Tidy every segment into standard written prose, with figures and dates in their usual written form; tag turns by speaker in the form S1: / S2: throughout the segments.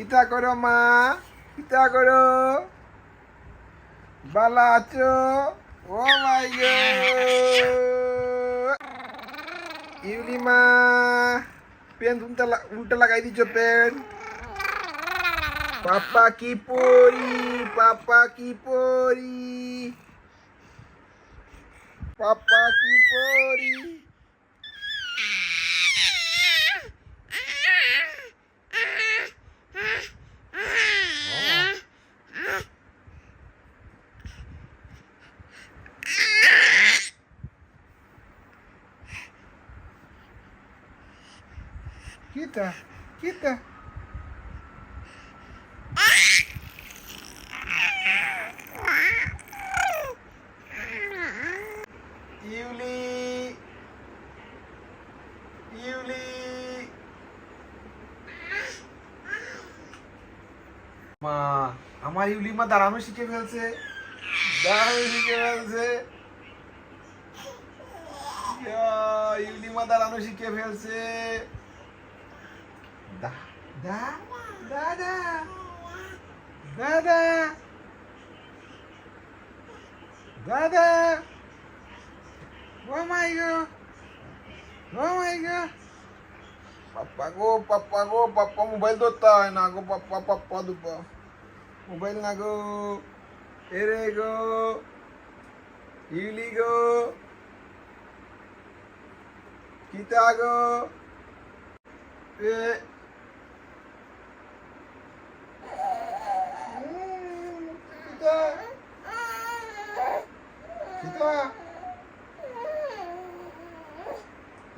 S1: কিতা করো মা? কিতা করো? বালা আছো? ও মাই গড! ইউলি মা, পেন উল্টা লাগাই দিছো পেন। পাপা কি পরি, পাপা কি পরি, পাপা কি পরি। Kita, kita. Yuli, Yuli. মা, আমার ইউলি মা দাঁড়ানো শিখে ফেলছে, দাঁড়ানো শিখে ফেলছে। ইউলি মা দাঁড়ানো শিখে ফেলছে। দা দা দাদা দাদা দাদা, ও মাই গড, ও মাই গড। পাপ্পা গো, পাপ্পা গো, পাপ্পা মোবাইল ধরতে হয় না গো, পাপ্পা পাপ্পা দুপা মোবাইল না গো। এরে গো, ইউলি গো, কিতা গো, এ কিতা কিতা,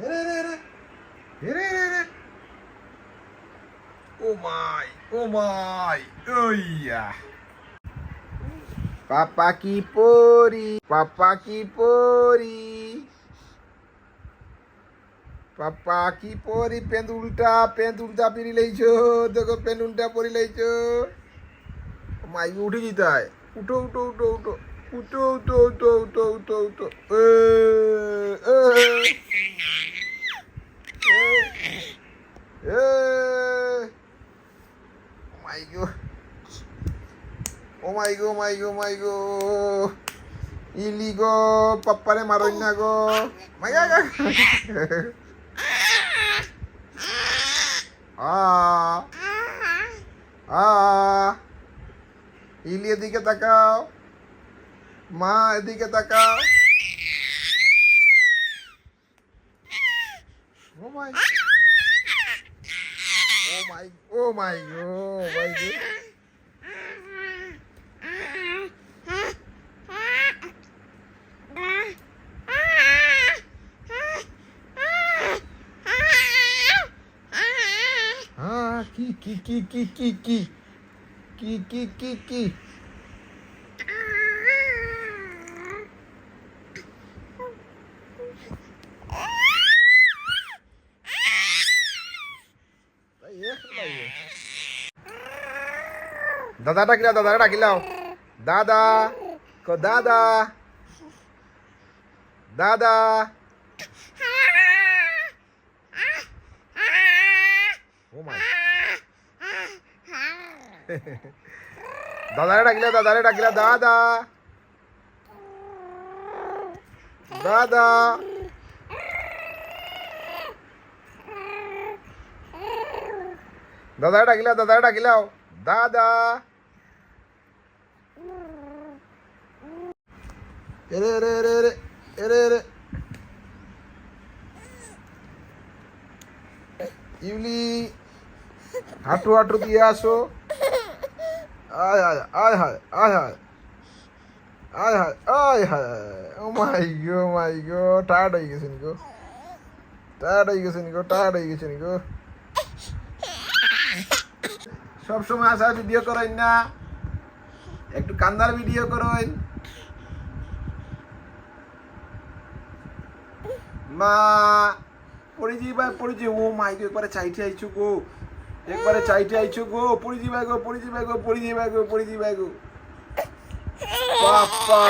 S1: এরে রে রে, এরে রে রে। ও মাই, ও মাই, ওইয়া। পাপা কি পরি, পাপা কি পরি, পাপা কি পরি। পেন উল্টা পরি লাইছো, দেখো পেন উল্টা পরি লাইছো। মাই উঠে যেতে হয়, উঠো উঠো উঠো উঠো উঠো উঠো উঠো উঠো উঠো উঠো। মাই গো, ও মাই গো, মাই গো, মাই গো। ইলি গো, পাপ্পারে মারই না গো। মাই গা আ আ, ইলি এদিকে তাকাও, মা এদিকে তাকাও। ও মাই, ও মাই, ও মাই গো, মাই গো। হ্যাঁ, কি কি কি কি কি কি কি কি কি কি। দাদা ডাকিলাও, দাদা ডাকিলাও, দাদা কো দাদা, দাদা। ও মাই, দাদারে ডাকিলা, দাদারে ডাকিলা, দাদা দাদা। দাদারে ডাকিলা, দাদারে ডাকিলাও, দাদা। এরে এরে এরে এরে এরে এরে। ইউলি, হাঁটু হাঁটু দিয়ে আসো। আয় হায়, আয় হায়, আয় হায়, আয় হায়, আয় হায়। ও মাই গো, মাই গো, টায়ার্ড হয়ে গেছেন গো, টায়ার্ড হয়ে গেছেন গো, টায়ার্ড হয়ে গেছেন গো। সবসময় আসা ভিডিও করেন না, একটু কান্দার ভিডিও করেন। মা পড়িজি ভাই, পড়িজি। ও মাই গো, একবারে চাইতে আইছো গো, একবারে চাইতে আইছো গো। পড়িজি ভাই গো, পড়িজি ভাই গো, পড়িজি ভাই গো, পড়িজি ভাই গো। পাপা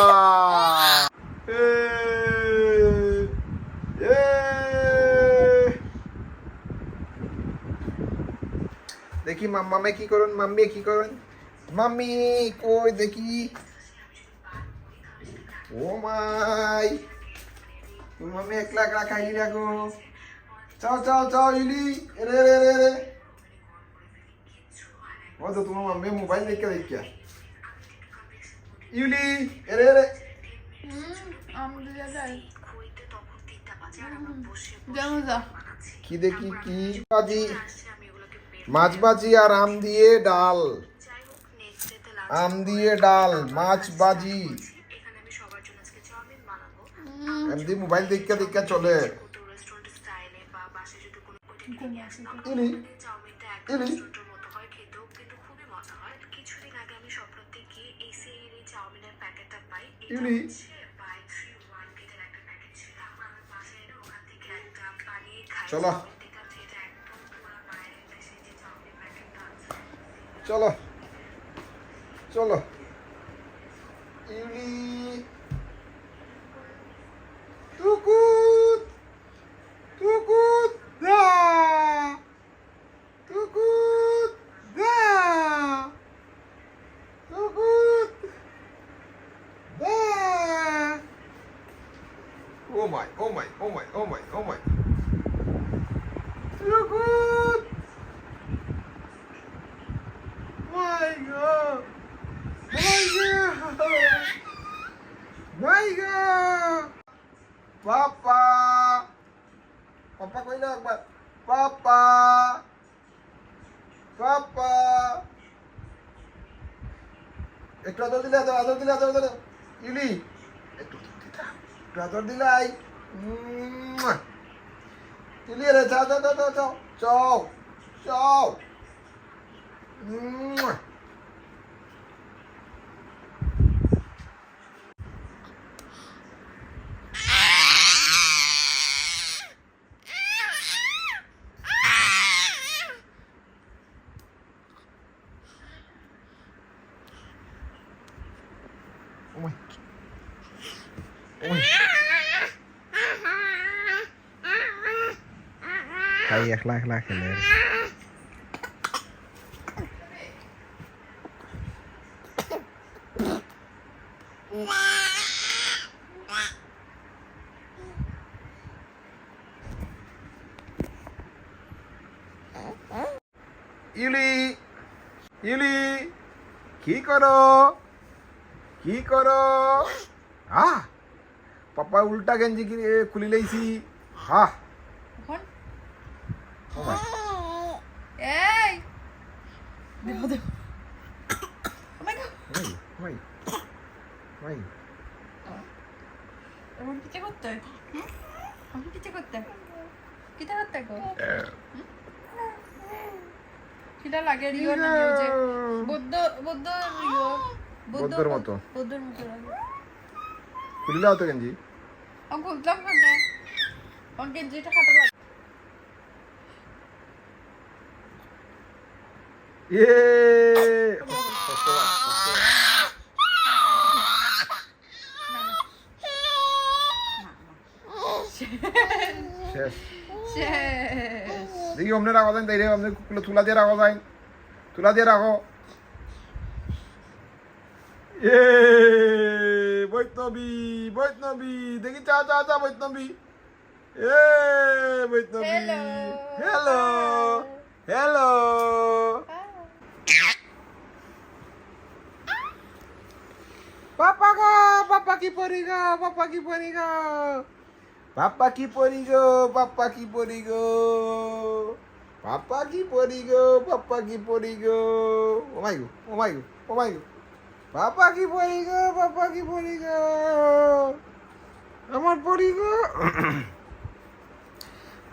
S1: এ এ দেখি মাম্মামে কি করুন, মাম্মি কি করুন, মাম্মি কই দেখি। ও মাই, তোর মাম্মি একলা একলা খাই রাখো। চাও চাও চাও ইলি, রে রে রে রে। ও তো তোমার মাম্মি মোবাইল দেখে দেখা ইউলি, রে রে। কি দেখি কি ভাজি, মাছ ভাজি আর আম দিয়ে ডাল, আম দিয়ে ডাল, মাছ ভাজি। এমনি মোবাইল দেখা দেখা চলে। ইলি ইলি ইলি। চলো চলো চলো ইউলি। টুকুত টুকুত দা, টুকুত দা, টুকুত দা। ও মাই ও মাই ও মাই ও মাই ও মাই। টুকুত, my God, my God, my God. Papa, Papa কইলো একবার, Papa, Papa. একটু আদর দিলে, আদর দিলে, আদর দিলে। ইলি, একটু আদর দিলাই। ইলি রে, যাও যাও যাও যাও যাও যাও। Hay একলা একলা খেলে। ইউলি ইউলি কি করো, কি করো? পাপা উল্টা গেঞ্জি খুলি লাইছি।
S2: এই দেখো দেখো এমন পিছে করতে আমি পিছে করতে কিটা করতে গো কিটা লাগে রিও না যে বৌদ্ধ বৌদ্ধ রিও
S1: বৌদ্ধর মতো
S2: বৌদ্ধর মতো লাগে
S1: খুলিলাও তো গেঞ্জি।
S2: আমি খুলতাম না আমার গেঞ্জিটা কাটা লাগে।
S1: দেখি অমনে রাখো যায় তাই রে, অমনে তুলা দিয়ে রাখো যায়, তুলা দিয়ে রাখো। বৈষ্ণবী বৈষ্ণবী দেখি চা চা চা বৈষ্ণবী। বৈষ্ণবী হ্যালো হ্যালো। পাপা গো, পাপা কি পরি গো, পাপা কি পরি গো, পাপা কি পরি গো, পাপা কি পরি গো, পাপা কি পরি গো, পাপা কি পরি গো। ও মাই গো ও মাই গো ও মাই গো। পাপা কি পরি গো, পাপা কি পরি গো, আমার পরি গো,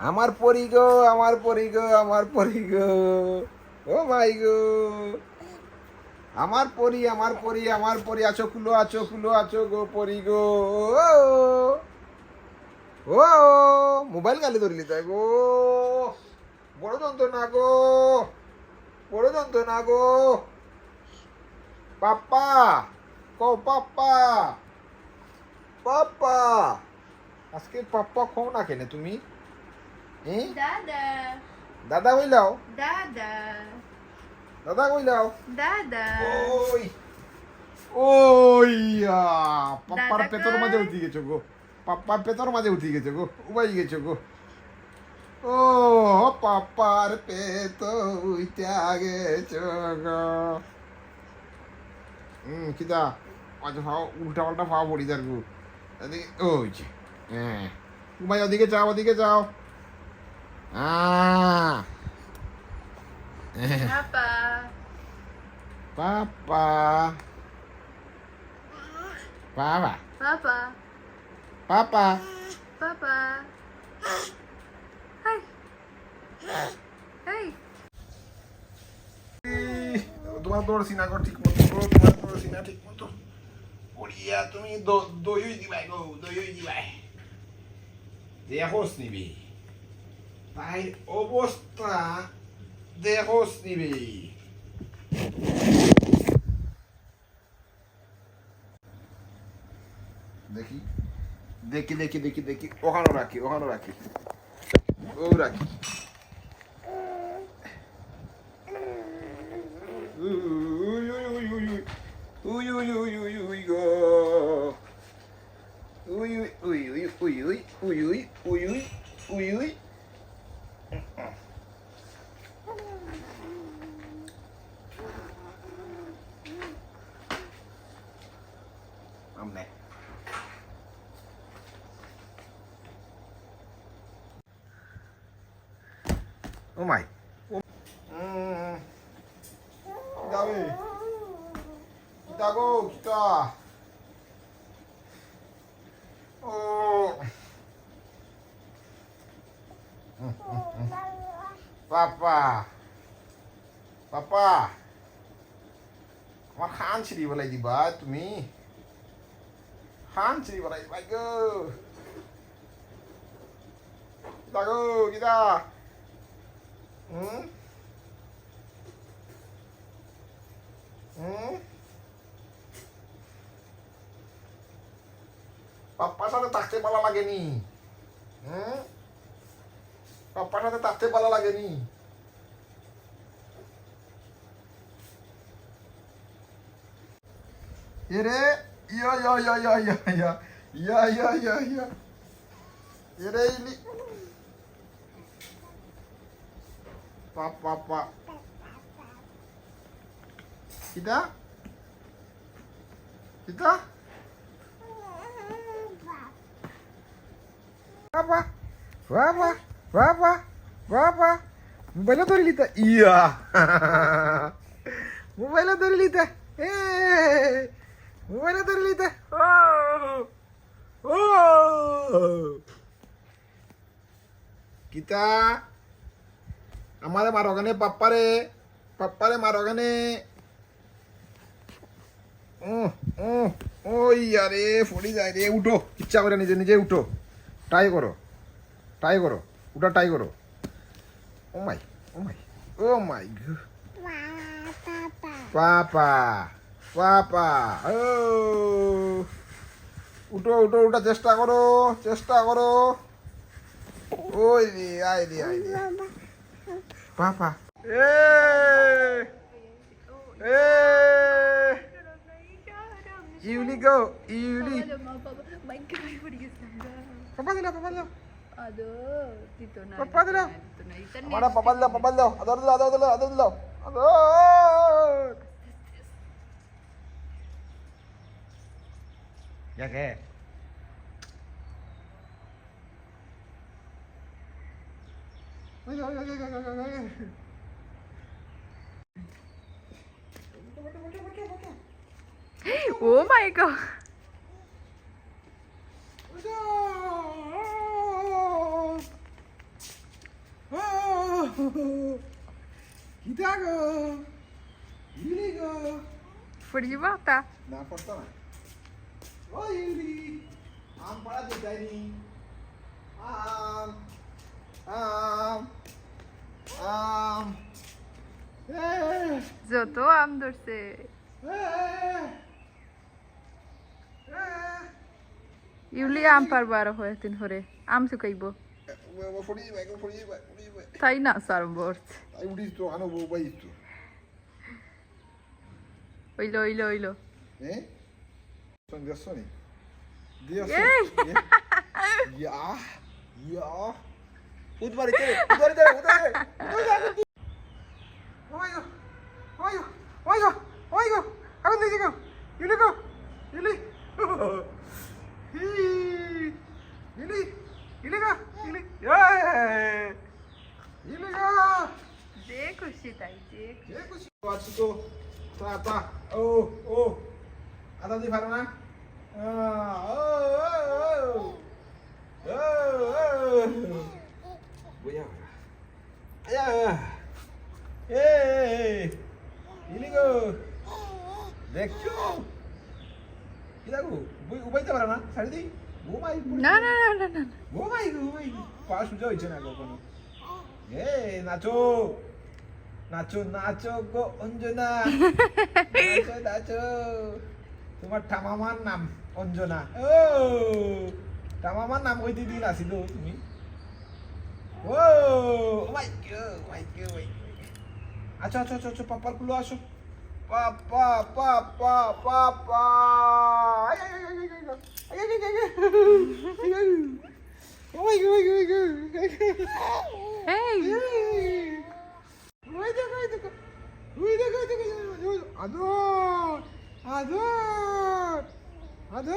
S1: আমার পরি গো, আমার পরি গো, আমার পরি গো। ও মাই গো, আমার পরি আমার পরি আমার পরি। আছো খুলো আছো খুলো আছো গো পরি গো। ও মোবাইল গালি ধরলি তাই গো, বড় যন্ত্রণা গো, বড় যন্ত্রণা গো। পাপ্পা কো পাপ্পা, পাপ্পা আজকে পাপ্পা খাও না কেন তুমি?
S2: দাদা
S1: দাদা হইলাও?
S2: দাদা
S1: দাদা কই যাও
S2: দাদা
S1: ওই ওই পাপ্পার
S2: দাদা
S1: পেতর
S2: কই?
S1: মাঝে উঠে গেছো গো পাপ্পার পেতর মাঝে উঠে গেছো গো উবাই গেছো গো ও পাপ্পার পেতো উইটা গেছো গো কিতা আজ ভাও উল্টা পাল্টা ভাও পড়ি যার গো এদিকে ওই যে হ্যাঁ উমাই ওদিকে যাও ওদিকে যাও
S2: পাপা
S1: পাপা বাবা
S2: পাপা
S1: পাপা
S2: পাপা হাই হাই
S1: তোমার তোর সিনা কর ঠিক মতো তোমার তোর সিনা ঠিক মতো পড়িয়া তুমি দই দিবাই গো দই দিবাই দেখোস নিবি তাই অবস্থা দেখোস নিবি দেখি দেখি দেখি দেখি দেখি ওখানে রাখি ও রাখি Uy, uy, uy, uy, uy, go. Uy, uy, uy, uy, uy, uy, uy, uy, uy, uy, uy, uy. Amne. Oh my. Gabi. Kita go, kita. Oh. Papa. Papa. আমার খান ছিড়ি বলাই দিবা তুমি খান ছিড়ি বলাই দিবা গো কিতা গো কিতা হুম হুম পাপ্পার সাথে থাকতে ভালো লাগেনি পাপ্পার সাথে থাকতে ভালো লাগেনি এরে ইয়া ইয়া ইয়া ইয়া ইয়া ইয়া ইয়া ইয়া ইয়া ইয়া এরে ইলি পাপা kita Papa মোবাইল ধরে লিতা ইয়া মোবাইল ধরে লিতা মোবাইল ধরে লিতা ও kita আমারে মারোগানে পাপ্পারে মারোগানে ওই আরে ফড়ি যায় রে উঠো ইচ্ছা করে নিজে নিজে উঠো ট্রাই করো উঠা ট্রাই করো ও মাই পাপা ও উঠো উঠা চেষ্টা করো ওই রে আয় রে পাপা Iuli go, Iuli. Papa dilo.
S2: Aduh, dito na.
S1: Papa dilo.
S2: Dito na. Ito na.
S1: Amara, papa dilo. Ador dilo. Ya ke?
S2: Oh my god.
S1: Kita go. Yuli go.
S2: Får du vara?
S1: Na porta na. Oh Yuli. Am pada de ni. Am.
S2: Zoto am dorse. ইউলি আম পারবো আরো হয়েছেন হরে আম শুকাইব তাই না সার বর্ষ
S1: Ai udisto, ano bo baisto.
S2: 오일로.
S1: 예? 손 몇 손이? 네요 손.
S2: 예.
S1: 예? 이야. 우두바리 때. 우두바리. 어이구. 하고 내 지금. 일리. 야. 일리가.
S2: 이제 굿이다 이제.
S1: Wachiku, apa? Oh, ada di mana? Buya. Ayah. Hey, ini go. Dekyo. Kita go. Ubay ta mana? Sardi. Ubay.
S2: 나나나나나.
S1: Ubay. Pas sudah ijen aku kono. Hey, Nacho. নাচো গো অঞ্জনা নাচো তোমার ঠামামার নাম অঞ্জনা ও ঠামামার নাম কই দিদি নাছিল তুমি ও মাই god আচ্ছা পাপার কুলো আসো পাপা ও মাই গড
S2: 헤이.
S1: 아들